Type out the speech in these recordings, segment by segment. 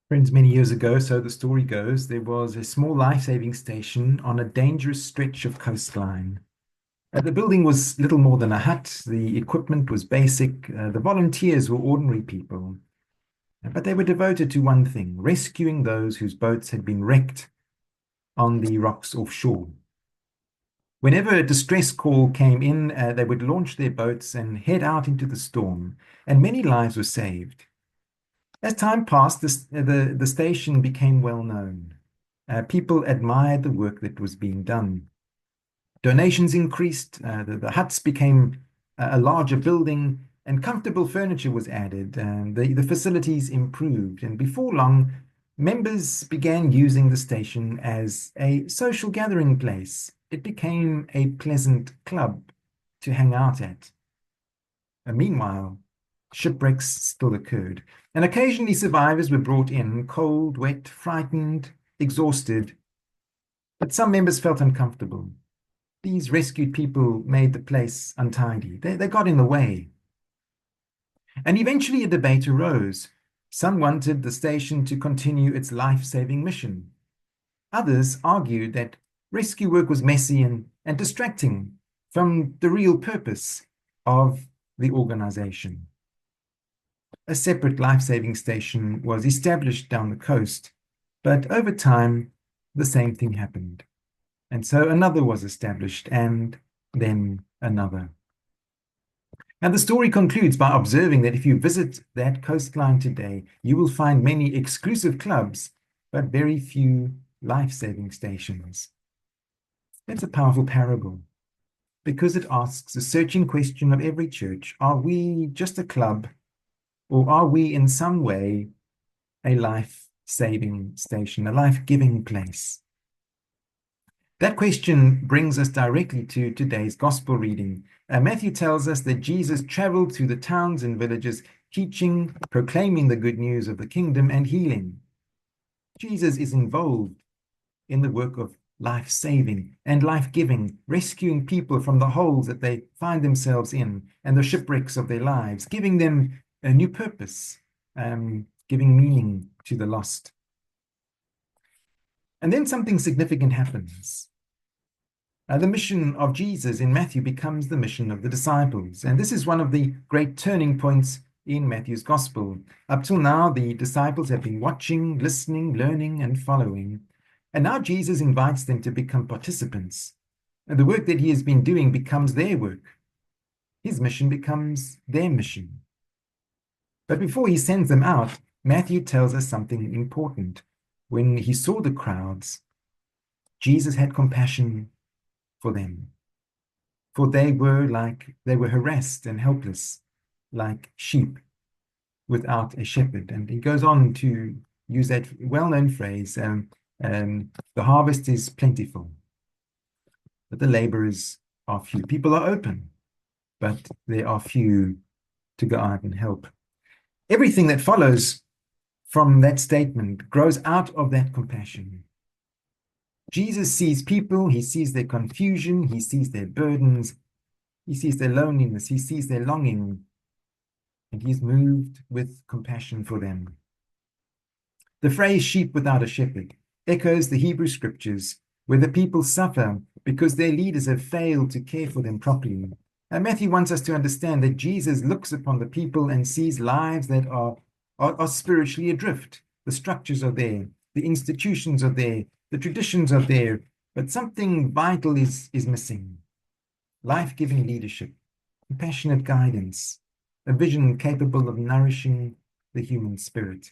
Friends, many years ago, so the story goes, there was a small life-saving station on a dangerous stretch of coastline. The building was little more than a hut. The equipment was basic. The volunteers were ordinary people, but they were devoted to one thing: rescuing those whose boats had been wrecked on the rocks offshore. Whenever a distress call came in, they would launch their boats and head out into the storm, and many lives were saved. As time passed, the station became well known. People admired the work that was being done. Donations increased, the huts became a larger building, and comfortable furniture was added, and the facilities improved. And before long, members began using the station as a social gathering place. It became a pleasant club to hang out at. And meanwhile, shipwrecks still occurred, and occasionally survivors were brought in, cold, wet, frightened, exhausted. But some members felt uncomfortable. These rescued people made the place untidy. They got in the way. And eventually a debate arose. Some wanted the station to continue its life-saving mission. Others argued that rescue work was messy and distracting from the real purpose of the organization. A separate life-saving station was established down the coast, but over time, the same thing happened. And so another was established, and then another. And the story concludes by observing that if you visit that coastline today, you will find many exclusive clubs, but very few life-saving stations. That's a powerful parable because it asks a searching question of every church: are we just a club, or are we in some way a life-saving station, a life-giving place? That question brings us directly to today's gospel reading. Matthew tells us that Jesus traveled through the towns and villages, teaching, proclaiming the good news of the kingdom, and healing. Jesus is involved in the work of life-saving and life-giving, rescuing people from the holes that they find themselves in and the shipwrecks of their lives, giving them a new purpose, giving meaning to the lost. And then something significant happens. The mission of Jesus in Matthew becomes the mission of the disciples. And this is one of the great turning points in Matthew's gospel. Up till now, the disciples have been watching, listening, learning, and following. And now Jesus invites them to become participants. And the work that he has been doing becomes their work. His mission becomes their mission. But before he sends them out, Matthew tells us something important. When he saw the crowds, Jesus had compassion for them, for they were harassed and helpless, like sheep without a shepherd. And he goes on to use that well-known phrase, the harvest is plentiful, but the laborers are few. People are open, but there are few to go out and help. Everything that follows from that statement grows out of that compassion. Jesus sees people, he sees their confusion, he sees their burdens, he sees their loneliness, he sees their longing, and he is moved with compassion for them. The phrase sheep without a shepherd echoes the Hebrew scriptures, where the people suffer because their leaders have failed to care for them properly. And Matthew wants us to understand that Jesus looks upon the people and sees lives that are spiritually adrift. The structures are there, the institutions are there, the traditions are there, but something vital is missing. Life-giving leadership, compassionate guidance, a vision capable of nourishing the human spirit.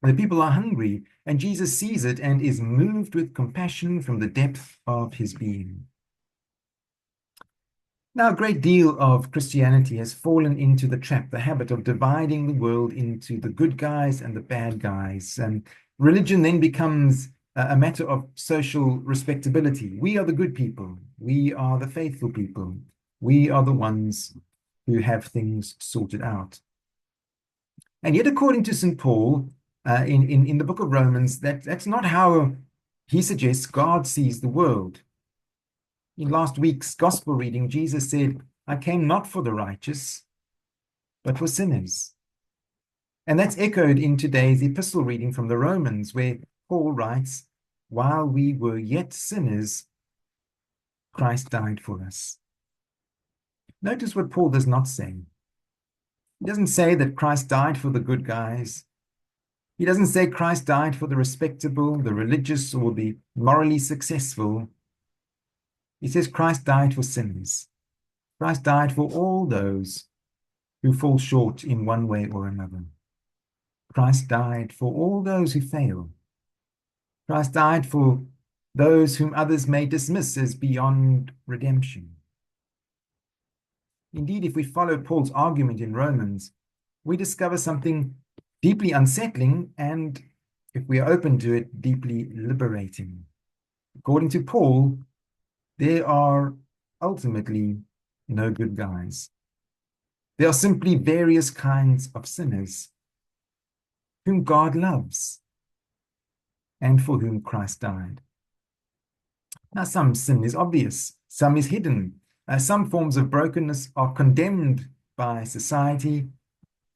The people are hungry, and Jesus sees it and is moved with compassion from the depth of his being. Now, a great deal of Christianity has fallen into the trap, the habit of dividing the world into the good guys and the bad guys. And religion then becomes a matter of social respectability. We are the good people. We are the faithful people. We are the ones who have things sorted out. And yet, according to St. Paul, in the book of Romans, that's not how he suggests God sees the world. In last week's gospel reading, Jesus said, I came not for the righteous, but for sinners. And that's echoed in today's epistle reading from the Romans, where Paul writes, "While we were yet sinners, Christ died for us." Notice what Paul does not say. He doesn't say that Christ died for the good guys. He doesn't say Christ died for the respectable, the religious, or the morally successful. He says Christ died for sinners. Christ died for all those who fall short in one way or another. Christ died for all those who fail. Christ died for those whom others may dismiss as beyond redemption. Indeed, if we follow Paul's argument in Romans, we discover something deeply unsettling and, if we are open to it, deeply liberating. According to Paul, there are ultimately no good guys. There are simply various kinds of sinners whom God loves and for whom Christ died. Now, some sin is obvious, some is hidden. Some forms of brokenness are condemned by society.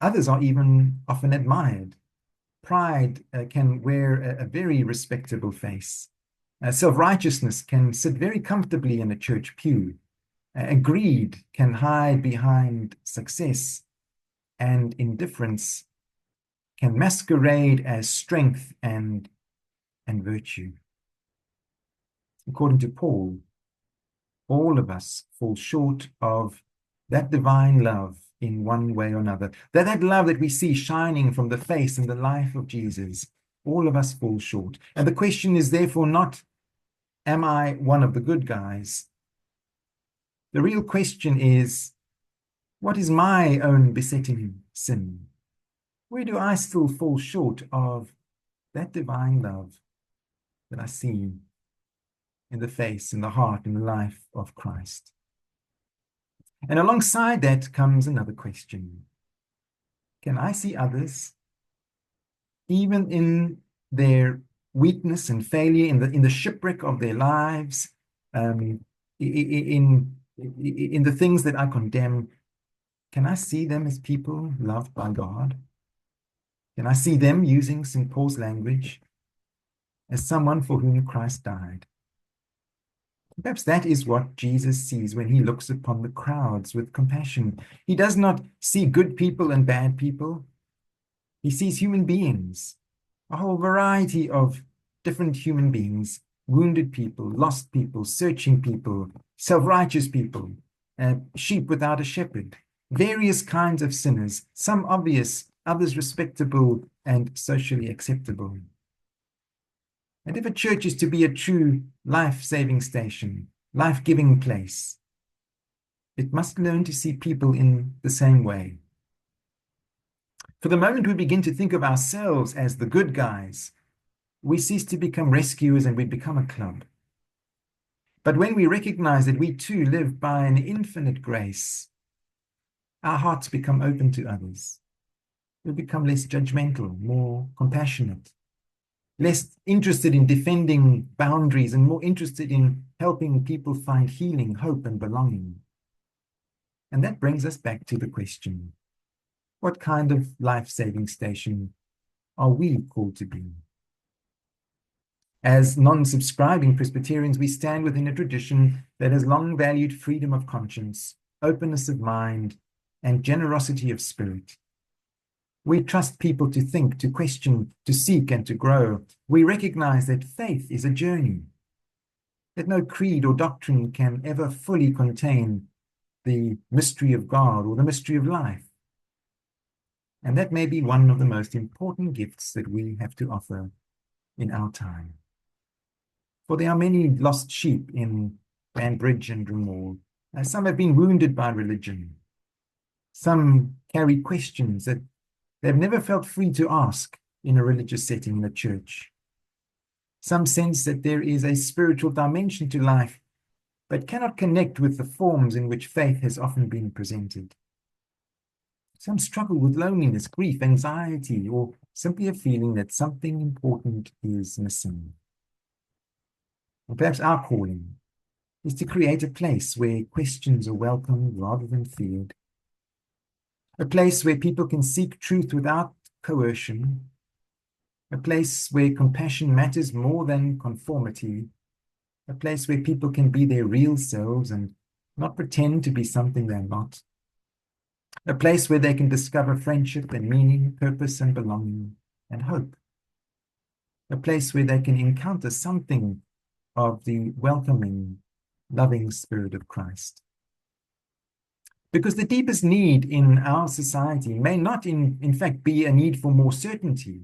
Others are even often admired. Pride can wear a very respectable face. Self-righteousness can sit very comfortably in a church pew. Greed can hide behind success, and indifference can masquerade as strength and virtue. According to Paul, all of us fall short of that divine love in one way or another. That love that we see shining from the face and the life of Jesus, all of us fall short. And the question is therefore not, am I one of the good guys? The real question is, what is my own besetting sin? Where do I still fall short of that divine love that I see in the face, in the heart, in the life of Christ? And alongside that comes another question. Can I see others, even in their weakness and failure, in the shipwreck of their lives, in the things that I condemn, can I see them as people loved by God? Can I see them, using St. Paul's language, as someone for whom Christ died? Perhaps that is what Jesus sees when he looks upon the crowds with compassion. He does not see good people and bad people. He sees human beings, a whole variety of different human beings, wounded people, lost people, searching people, self-righteous people, sheep without a shepherd, various kinds of sinners, some obvious, others respectable and socially acceptable. And if a church is to be a true life-saving station, life-giving place, it must learn to see people in the same way. For the moment we begin to think of ourselves as the good guys, we cease to become rescuers and we become a club. But when we recognize that we too live by an infinite grace, our hearts become open to others. We become less judgmental, more compassionate, less interested in defending boundaries and more interested in helping people find healing, hope, and belonging. And that brings us back to the question, what kind of life-saving station are we called to be? As non-subscribing Presbyterians, we stand within a tradition that has long valued freedom of conscience, openness of mind, and generosity of spirit. We trust people to think, to question, to seek, and to grow. We recognize that faith is a journey, that no creed or doctrine can ever fully contain the mystery of God or the mystery of life. And that may be one of the most important gifts that we have to offer in our time. For there are many lost sheep in Banbridge and Drumore. Some have been wounded by religion. Some carry questions that they've never felt free to ask in a religious setting in a church. Some sense that there is a spiritual dimension to life, but cannot connect with the forms in which faith has often been presented. Some struggle with loneliness, grief, anxiety, or simply a feeling that something important is missing. And perhaps our calling is to create a place where questions are welcomed rather than feared. A place where people can seek truth without coercion, a place where compassion matters more than conformity, a place where people can be their real selves and not pretend to be something they're not, a place where they can discover friendship and meaning, purpose and belonging and hope, a place where they can encounter something of the welcoming, loving Spirit of Christ. Because the deepest need in our society may not, in fact, be a need for more certainty.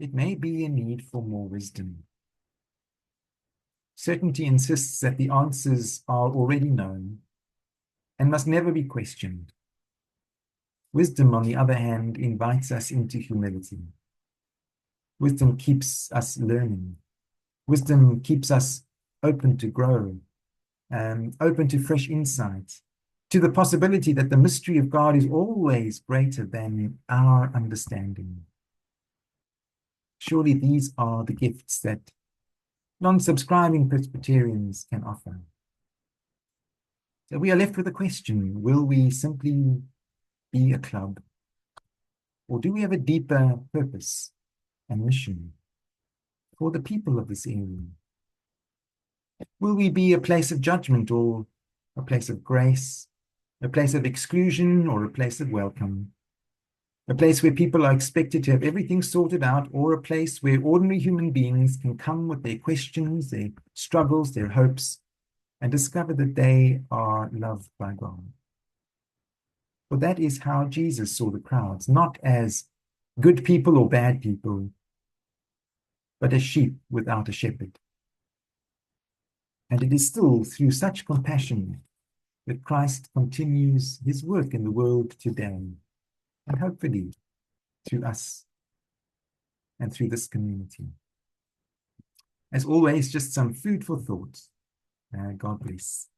It may be a need for more wisdom. Certainty insists that the answers are already known and must never be questioned. Wisdom, on the other hand, invites us into humility. Wisdom keeps us learning. Wisdom keeps us open to grow, open to fresh insight, to the possibility that the mystery of God is always greater than our understanding. Surely these are the gifts that non-subscribing Presbyterians can offer. So we are left with a question: will we simply be a club? Or do we have a deeper purpose and mission for the people of this area? Will we be a place of judgment or a place of grace, a place of exclusion or a place of welcome, a place where people are expected to have everything sorted out, or a place where ordinary human beings can come with their questions, their struggles, their hopes, and discover that they are loved by God? For that is how Jesus saw the crowds, not as good people or bad people, but as sheep without a shepherd. And it is still through such compassion that Christ continues his work in the world today, and hopefully through us and through this community. As always, just some food for thought. God bless.